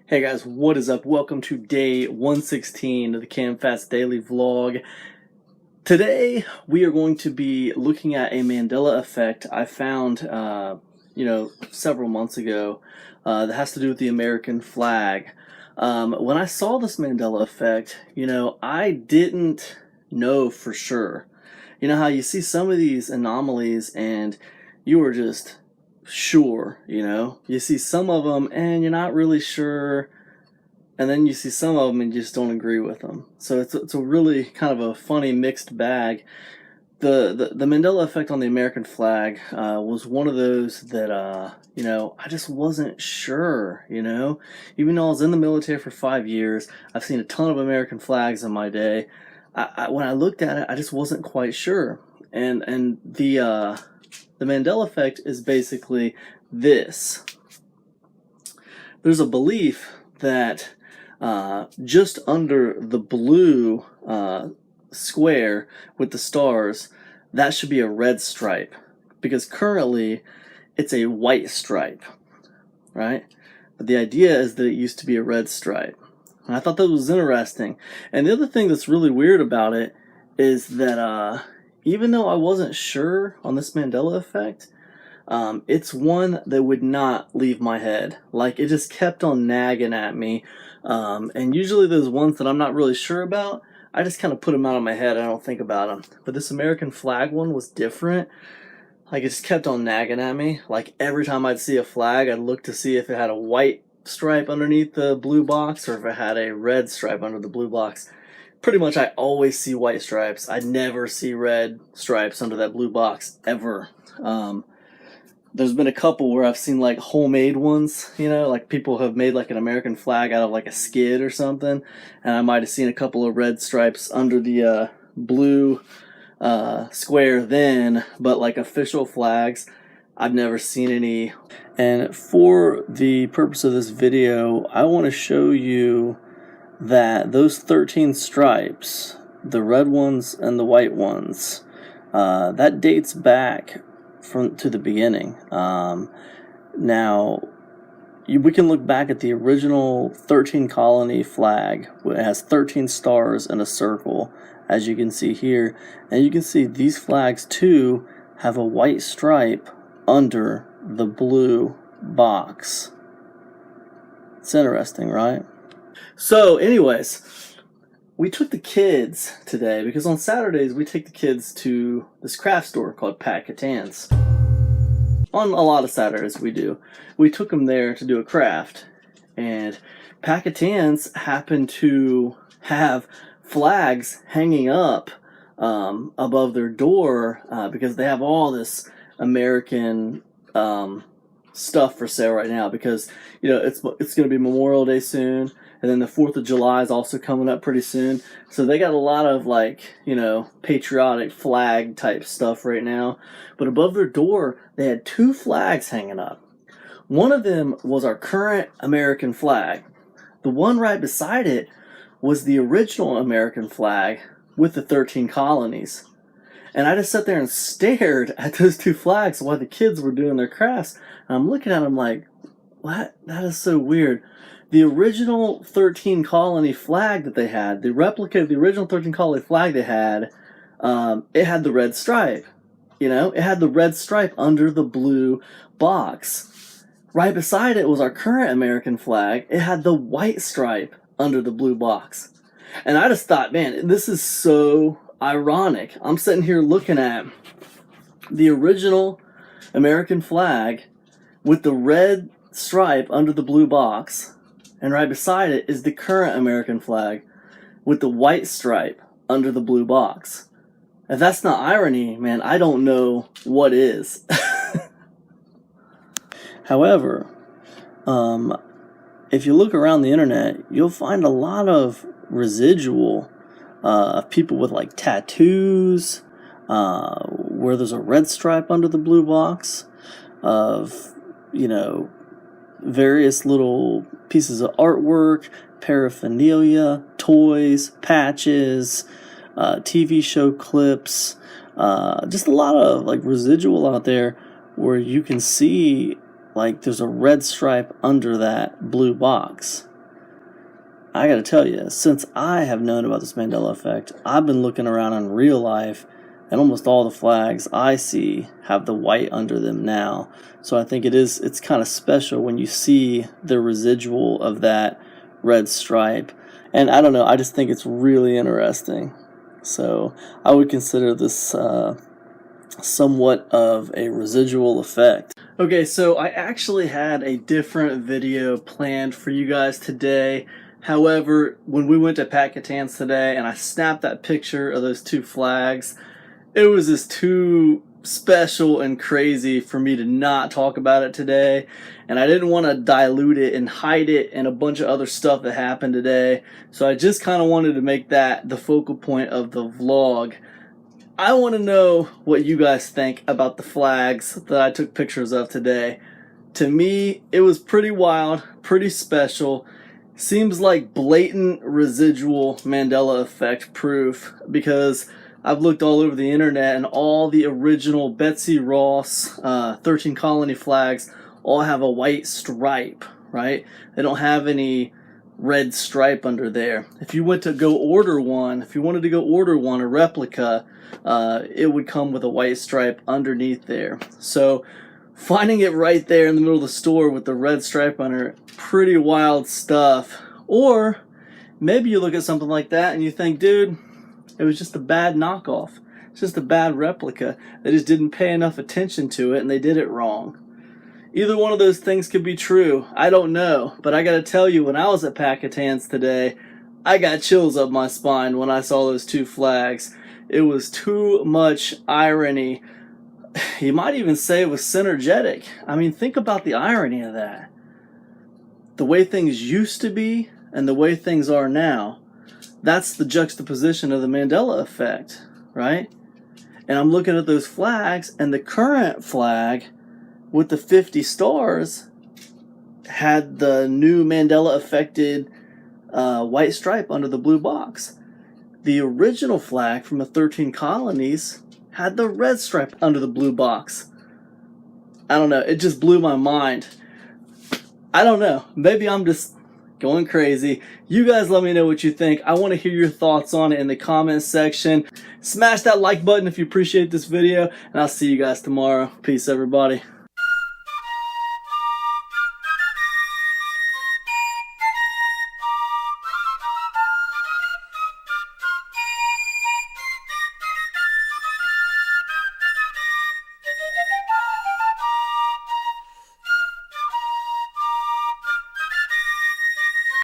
Hey guys, what is up? Welcome to day 116 of the CamFast Daily Vlog. Today we are going to be looking at a Mandela effect I found, several months ago that has to do with the American flag. When I saw this Mandela effect, I didn't know for sure. You know how you see some of these anomalies and you are just sure, you see some of them and you're not really sure, and then you see some of them and you just don't agree with them. So it's a really kind of a funny mixed bag. The Mandela effect on the American flag was one of those that I just wasn't sure. Even though I was in the military for 5 years, I've seen a ton of American flags in my day. When I looked at it, I just wasn't quite sure. And the Mandela effect is basically this. There's a belief that just under the blue square with the stars, that should be a red stripe, because currently it's a white stripe, right? But the idea is that it used to be a red stripe. And I thought that was interesting. And the other thing that's really weird about it is that even though I wasn't sure on this Mandela effect, it's one that would not leave my head. Like, it just kept on nagging at me. And usually those ones that I'm not really sure about, I just kind of put them out of my head. I don't think about them. But this American flag one was different. Like, it just kept on nagging at me. Like, every time I'd see a flag, I'd look to see if it had a white stripe underneath the blue box or if it had a red stripe under the blue box. Pretty much I always see white stripes. I never see red stripes under that blue box, ever. There's been a couple where I've seen like homemade ones, like people have made like an American flag out of like a skid or something, and I might have seen a couple of red stripes under the blue square then, but like official flags, I've never seen any. And for the purpose of this video, I want to show you that those 13 stripes, the red ones and the white ones, that dates back to the beginning. Now, we can look back at the original 13 colony flag. It has 13 stars in a circle, as you can see here. And you can see these flags, too, have a white stripe under the blue box. It's interesting, right? So, anyways, we took the kids today, because on Saturdays we take the kids to this craft store called Pat Catan's. On a lot of Saturdays we do. We took them there to do a craft, and Pat Catan's happened to have flags hanging up above their door because they have all this American stuff for sale right now, because it's going to be Memorial Day soon. And then the 4th of July is also coming up pretty soon. So they got a lot of patriotic flag type stuff right now. But above their door, they had 2 flags hanging up. One of them was our current American flag. The one right beside it was the original American flag with the 13 colonies. And I just sat there and stared at those 2 flags while the kids were doing their crafts. And I'm looking at them like, what? That is so weird. The original 13 colony flag that they had, the replica of the original 13 colony flag they had, it had the red stripe. It had the red stripe under the blue box. Right beside it was our current American flag. It had the white stripe under the blue box. And I just thought, man, this is so ironic. I'm sitting here looking at the original American flag with the red stripe under the blue box, and right beside it is the current American flag with the white stripe under the blue box. If that's not irony, man, I don't know what is. However, if you look around the internet, you'll find a lot of residual of people with like tattoos, where there's a red stripe under the blue box, of various little pieces of artwork, paraphernalia, toys, patches, TV show clips, just a lot of like residual out there where you can see like there's a red stripe under that blue box. I gotta tell you, since I have known about this Mandela effect, I've been looking around in real life, and almost all the flags I see have the white under them now. So I think it's kind of special when you see the residual of that red stripe. And I don't know, I just think it's really interesting. So I would consider this somewhat of a residual effect. Okay, so I actually had a different video planned for you guys today. However, when we went to Pat Catan's today and I snapped that picture of those two flags, it was just too special and crazy for me to not talk about it today. And I didn't want to dilute it and hide it and a bunch of other stuff that happened today. So I just kind of wanted to make that the focal point of the vlog. I want to know what you guys think about the flags that I took pictures of today. To me, it was pretty wild, pretty special. Seems like blatant residual Mandela effect proof, because I've looked all over the internet and all the original Betsy Ross 13 colony flags all have a white stripe, right? They don't have any red stripe under there. If you wanted to go order one, a replica, it would come with a white stripe underneath there. So finding it right there in the middle of the store with the red stripe under it, pretty wild stuff. Or maybe you look at something like that and you think, dude, it was just a bad knockoff. It's just a bad replica. They just didn't pay enough attention to it and they did it wrong. Either one of those things could be true. I don't know. But I gotta tell you, when I was at Pat Catan's today, I got chills up my spine when I saw those two flags. It was too much irony. You might even say it was synergetic. I mean, think about the irony of that. The way things used to be and the way things are now. That's the juxtaposition of the Mandela effect, right? And I'm looking at those flags, and the current flag with the 50 stars had the new Mandela affected white stripe under the blue box. The original flag from the 13 colonies had the red stripe under the blue box. I don't know, it just blew my mind. I don't know, maybe I'm just going crazy. You guys let me know what you think. I want to hear your thoughts on it in the comments section. Smash that like button if you appreciate this video, and I'll see you guys tomorrow. Peace, everybody.